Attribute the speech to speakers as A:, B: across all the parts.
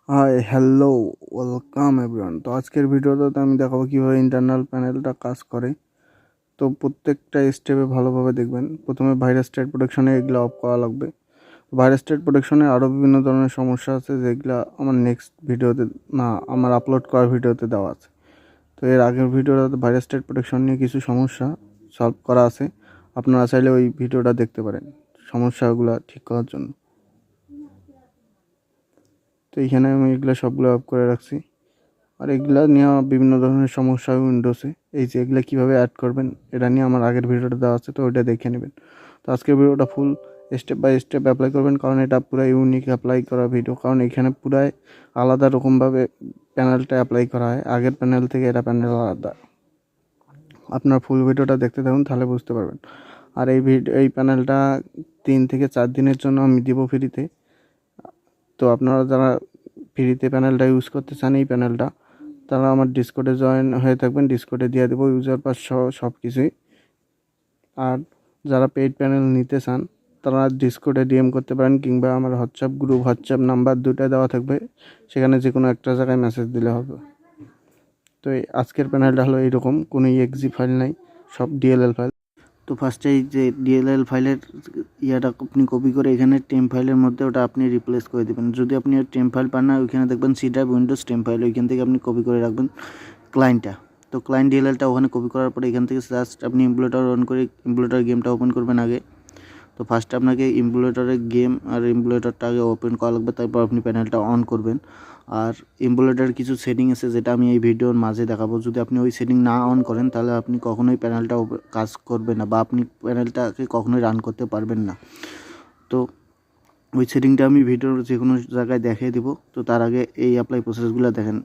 A: Hi hello, welcome everyone. তো আজকের ভিডিওতে আমি দেখাবো কীভাবে ইন্টারনাল প্যানেলটা কাজ করে। তো প্রত্যেকটা স্টেপে ভালোভাবে দেখবেন। প্রথমে ভাইরাস স্টেট প্রোটেকশনে এগুলো অফ করা লাগবে। ভাইরাস স্টেট প্রোটেকশনে আরও বিভিন্ন ধরনের সমস্যা আছে যেগুলো আমার নেক্সট ভিডিওতে আমার আপলোড করা ভিডিওতে দেওয়া আছে। তো এর আগের ভিডিওটাতে ভাইরাস স্টেট প্রোটেকশন নিয়ে কিছু সমস্যা সলভ করা আছে, আপনারা চাইলে ওই ভিডিওটা দেখতে পারেন সমস্যাগুলো ঠিক করার জন্য। তো এইখানে আমি এগুলো সবগুলো অফ করে রাখছি। আর এগুলা নিয়ে বিভিন্ন ধরনের সমস্যা উইন্ডোজে, এই যে এগুলা কীভাবে অ্যাড করবেন এটা নিয়ে আমার আগের ভিডিওটা দেওয়া আছে, তো ওইটা দেখে নেবেন। তো আজকের ভিডিওটা full step by step apply করবেন, কারণ এটা পুরো ইউনিক অ্যাপ্লাই করা ভিডিও, কারণ এখানে পুরাই আলাদা রকমভাবে প্যানেলটা অ্যাপ্লাই করা হয়। আগের প্যানেল থেকে এটা প্যানেল আলাদা। আপনার ফুল ভিডিওটা দেখতে থাকুন, তাহলে বুঝতে পারবেন। আর এই প্যানেলটা 3 থেকে 4 দিনের জন্য আমি দিব ফ্রিতে। তো আপনারা যারা ফ্রিতে প্যানেলটা ইউজ করতে চান এই প্যানেলটা, তারা আমার ডিসকর্ডে জয়েন হয়ে থাকবেন। ডিসকর্ডে দিয়ে দেবো ইউজার পাস সহ সব কিছুই। আর যারা পেইড প্যানেল নিতে চান তারা ডিসকর্ডে ডিএম করতে পারেন, কিংবা আমার হোয়াটসঅ্যাপ নাম্বার দুটোই দেওয়া থাকবে, সেখানে যে কোনো একটা জায়গায় মেসেজ দিলে হবে। তো এই আজকের প্যানেলটা হলো এইরকম, কোনো এক্সি ফাইল নাই, সব ডিএলএল ফাইল। তো ফার্স্টে এই যে ডিএলএল ফাইলের ইয়াটা আপনি কপি করে এখানে টেম ফাইলের মধ্যে ওটা আপনি রিপ্লেস করে দেবেন। যদি আপনি টেম ফাইল পান না, ওইখানে দেখবেন সি ড্রাইভ উইন্ডোজ টেম ফাইল, ওইখান থেকে আপনি কপি করে রাখবেন ক্লায়েন্টটা। তো ক্লায়েন্ট ডিএলএলটা ওখানে কপি করার পরে এখান থেকে জাস্ট আপনি ইমপ্লয়টার অন করে ইমপ্লয়টার গেমটা ওপেন করবেন আগে। তো ফার্স্টে আপনাকে ইমপ্লয়টারের গেম আর ইমপ্লয়টারটা আগে ওপেন করা লাগবে, তারপর আপনি প্যানেলটা অন করবেন। আর ইমপ্লয়টারের কিছু সেটিং আছে যেটা আমি এই ভিডিওর মাঝে দেখাবো। যদি আপনি ওই সেটিং না অন করেন তাহলে আপনি কখনোই প্যানেলটা কাজ করবে না, বা আপনি প্যানেলটাকে কখনোই রান করতে পারবেন না। তো ওই সেটিংটা আমি ভিডিওর যে কোনো জায়গায় দেখিয়ে দেবো। তো তার আগে এই অ্যাপ্লাই প্রসেসগুলো দেখেন,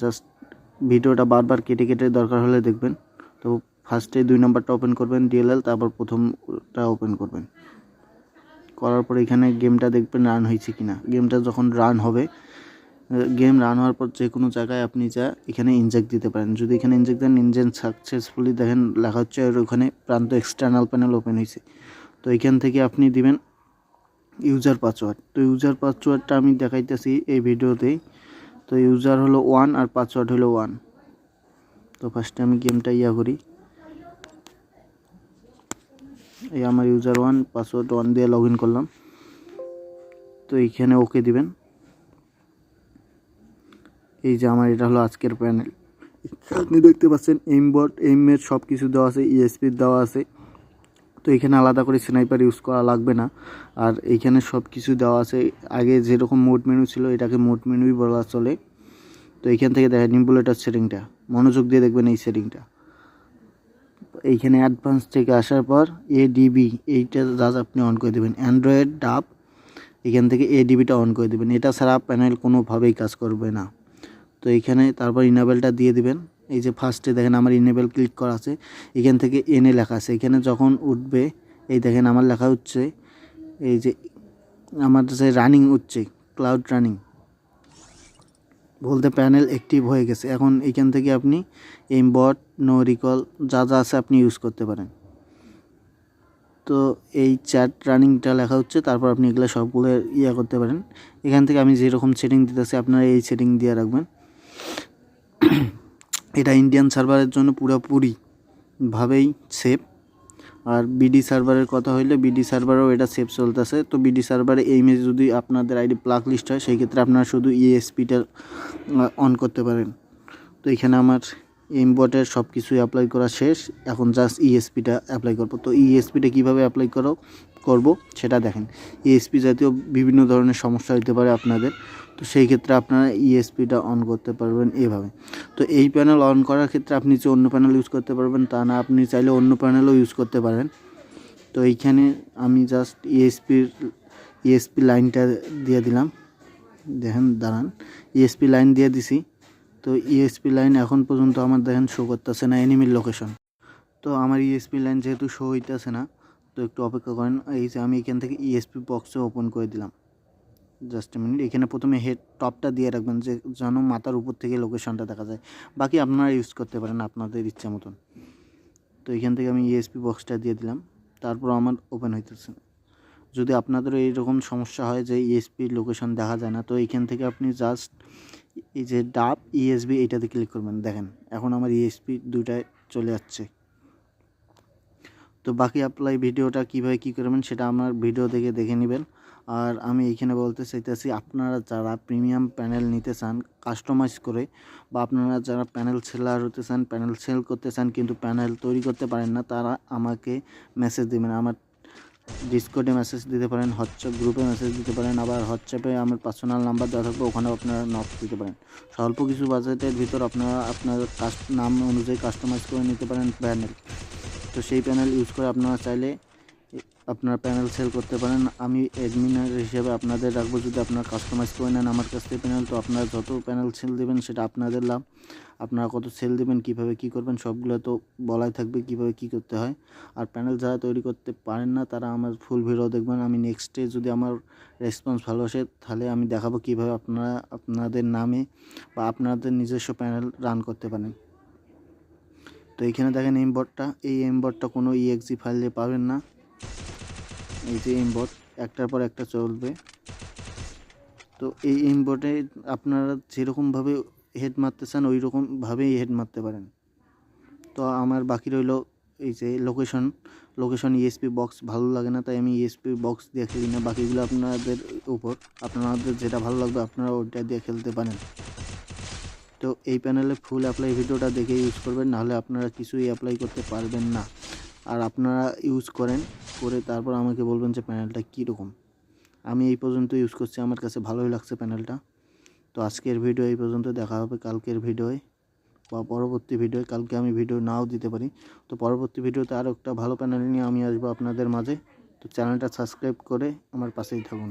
A: জাস্ট ভিডিওটা বারবার কেটে কেটে দরকার হলে দেখবেন। তো ফার্স্টে 2 নম্বরটা ওপেন করবেন ডিএলএল, তারপর প্রথমটা ওপেন করবেন। করার পর এখানে গেমটা দেখবেন রান হয়েছে কিনা। গেমটা যখন রান হবে, গেম রান হওয়ার পর যে কোনো জায়গায় আপনি এখানে ইনজেক্ট দিতে পারেন। যদি এখানে ইনজেক্ট দেন, ইনজেক্ট সাকসেসফুলি দেখেন লেখা হচ্ছে, আর ওখানে প্রান্ত এক্সটার্নাল প্যানেল ওপেন হয়েছে। তো এখান থেকে আপনি দিবেন ইউজার পাসওয়ার্ড। তো ইউজার পাসওয়ার্ডটা আমি দেখাইতেছি এই ভিডিওতেই। তো ইউজার হলো 1 আর পাসওয়ার্ড হলো 1। তো ফার্স্টে আমি গেমটা করি। এই আমার ইউজার 1 পাসওয়ার্ড 1 দিয়ে লগ ইন করলাম। তো এইখানে ওকে দিবেন। এই যে আমার এটা হলো আজকের প্যানেল, আপনি দেখতে পাচ্ছেন এইমের সব কিছু দেওয়া আছে, ইএসপি দেওয়া আছে। তো এখানে আলাদা করে স্নাইপার ইউজ করা লাগবে না। আর এইখানে সব কিছু দেওয়া আছে, আগে যেরকম মোড মেনু ছিল এটাকে মোড মেনুই বলা চলে। তো এইখান থেকে দেখেন ইমুলেটর সেটিংটা, মনোযোগ দিয়ে দেখবেন এই সেটিংটা। এইখানে অ্যাডভান্স থেকে আসার পর এডিবি এইটা জাস্ট আপনি অন করে দেবেন। অ্যান্ড্রয়েড ডাব এখান থেকে এডিবিটা অন করে দেবেন, এটা ছাড়া প্যানেল কোনোভাবেই কাজ করবে না। তো এইখানে তারপর ইনেবলটা দিয়ে দিবেন। এই যে ফার্স্টে দেখেন আমার ইনেবল ক্লিক করা আছে, এখান থেকে এনে লেখা আছে। এখানে যখন উঠবে এই দেখেন আমার লেখা হচ্ছে, এই যে আমার যে রানিং হচ্ছে ক্লাউড রানিং বলতে প্যানেল অ্যাক্টিভ হয়ে গেছে। এখন এইখান থেকে আপনি এমবট নো রিকল যা যা আছে আপনি ইউজ করতে পারেন। তো এই চ্যাট রানিংটা লেখা হচ্ছে, তারপর আপনি এগুলো সবগুলো করতে পারেন। এখান থেকে আমি যেরকম সেটিং দিতেছি আপনারা এই সেটিং দিয়ে রাখবেন। এটা ইন্ডিয়ান সার্ভারের জন্য পুরোপুরিভাবেই সেফ। আর বিডি সার্ভারের কথা হইলে বিডি সার্ভারেও এটা সেফ চলতেছে। তো বিডি সার্ভারে এই ইমেজ যদি আপনাদের আইডি প্লাগ লিস্ট হয়, সেই ক্ষেত্রে আপনারা শুধু ইএসপিটা অন করতে পারেন। তো এখানে আমার এমবটের সব কিছুই অ্যাপ্লাই করা শেষ, এখন জাস্ট ইএসপিটা অ্যাপ্লাই করব। তো ইএসপিটা কীভাবে অ্যাপ্লাই করব সেটা দেখেন। ইএসপি জাতীয় বিভিন্ন ধরনের সমস্যা হতে পারে আপনাদের, তো সেই ক্ষেত্রে আপনারা ইএসপিটা অন করতে পারবেন এভাবে। তো এই প্যানেল অন করার ক্ষেত্রে আপনি যে অন্য প্যানেল ইউজ করতে পারবেন তা না, আপনি চাইলে অন্য প্যানেলও ইউজ করতে পারেন। তো এইখানে আমি জাস্ট ইএসপি লাইনটা দিয়ে দিলাম, দেখেন দাঁড়ান, ইএসপি লাইন দিয়ে দিছি। তো ইএসপি লাইন এখন পর্যন্ত আমার দেখেন শো করতেছে না এনিমির লোকেশন। তো আমার ইএসপি লাইন যেহেতু শো হইতেছে না, তো একটু অপেক্ষা করেন। এই যে আমি এখান থেকে ইএসপি বক্সে ওপেন করে দিলাম, জাস্ট এ মিনিট। এখানে প্রথমে হেড টপটা দিয়ে রাখবেন, যে যেন মাথার উপর থেকে লোকেশনটা দেখা যায়। বাকি আপনারা ইউজ করতে পারেন আপনাদের ইচ্ছা মতন। তো এখান থেকে আমি ইএসপি বক্সটা দিয়ে দিলাম, তারপর আমার ওপেন হইতেছে। যদি আপনাদেরও এইরকম সমস্যা হয় যে ইএসপি লোকেশন দেখা যায় না, তো এইখান থেকে আপনি জাস্ট এই যে ডাব ইএসবি এইটাতে ক্লিক করবেন। দেখেন এখন আমার ইএসপি দুইটায় চলে যাচ্ছে। তো বাকি অ্যাপ্লাই ভিডিওটা কীভাবে কী করবেন সেটা আমার ভিডিও দেখে নেবেন। আর আমি এইখানে বলতে চাইতেছি, আপনারা যারা প্রিমিয়াম প্যানেল নিতে চান কাস্টমাইজ করে, বা আপনারা যারা প্যানেল সেলার হতে চান, প্যানেল সেল করতে চান কিন্তু প্যানেল তৈরি করতে পারেন না, তারা আমাকে মেসেজ দেবেন। আমার ডিসকর্ডে মেসেজ দিতে পারেন, হোয়াটসঅ্যাপ গ্রুপে মেসেজ দিতে পারেন, আবার হোয়াটসঅ্যাপে আমার পার্সোনাল নাম্বার দেওয়া থাকবে, ওখানেও আপনারা নক দিতে পারেন। স্বল্প কিছু বাজেটের ভিতর আপনারা আপনার নাম অনুযায়ী কাস্টমাইজ করে নিতে পারেন প্যানেল। তো সেই প্যানেল ইউজ করে আপনারা চাইলে আপনার প্যানেল সেল করতে পারেন। আমি অ্যাডমিনার হিসেবে আপনাদের রাখবো। যদি আপনারা কাস্টমাইজ করে নেন আমার কাছ থেকে প্যানেল, তো আপনারা যত প্যানেল সেল দেবেন সেটা আপনাদের লাভ। আপনারা কত সেল দেবেন, কীভাবে কী করবেন সবগুলো তো বলাই থাকবে কীভাবে কী করতে হয়। আর প্যানেল যারা তৈরি করতে পারেন না তারা আমার ফুল ভিডিও দেখবেন। আমি নেক্সটে যদি আমার রেসপন্স ভালো আসে তাহলে আমি দেখাবো কীভাবে আপনারা আপনাদের নামে বা আপনাদের নিজস্ব প্যানেল রান করতে পারেন। তো এইখানে দেখেন এমবটটা, এই এমবটটা কোনো ইএক্সি ফাইলে পাবেন না। এই যে এমবট একটার পর একটা চলবে। তো এই এমবটে আপনারা যেরকমভাবে হেড মারতে চান ওই রকমভাবেই হেড মারতে পারেন। তো আমার বাকি রইল এই যে লোকেশন ইএসপি বক্স ভালো লাগে না, তাই আমি ইএসপি বক্স দিয়ে খেলি না। বাকিগুলো আপনাদের উপর, আপনাদের যেটা ভালো লাগবে আপনারা ওইটা দিয়ে খেলতে পারেন। তো এই প্যানেলে ফুল অ্যাপ্লাই ভিডিওটা দেখে ইউজ করবেন, নাহলে আপনারা কিছুই অ্যাপ্লাই করতে পারবেন না। আর আপনারা ইউজ করে তারপর আমাকে বলবেন যে প্যানেলটা কীরকম। আমি এই পর্যন্ত ইউজ করছি, আমার কাছে ভালোই লাগছে প্যানেলটা। তো আজকের ভিডিও এই পর্যন্ত, দেখা হবে কালকের ভিডিওয় বা পরবর্তী ভিডিওয়। কালকে আমি ভিডিও নাও দিতে পারি, তো পরবর্তী ভিডিওতে আরও একটা ভালো প্যানেল নিয়ে আমি আসবো আপনাদের মাঝে। তো চ্যানেলটা সাবস্ক্রাইব করে আমার পাশেই থাকুন।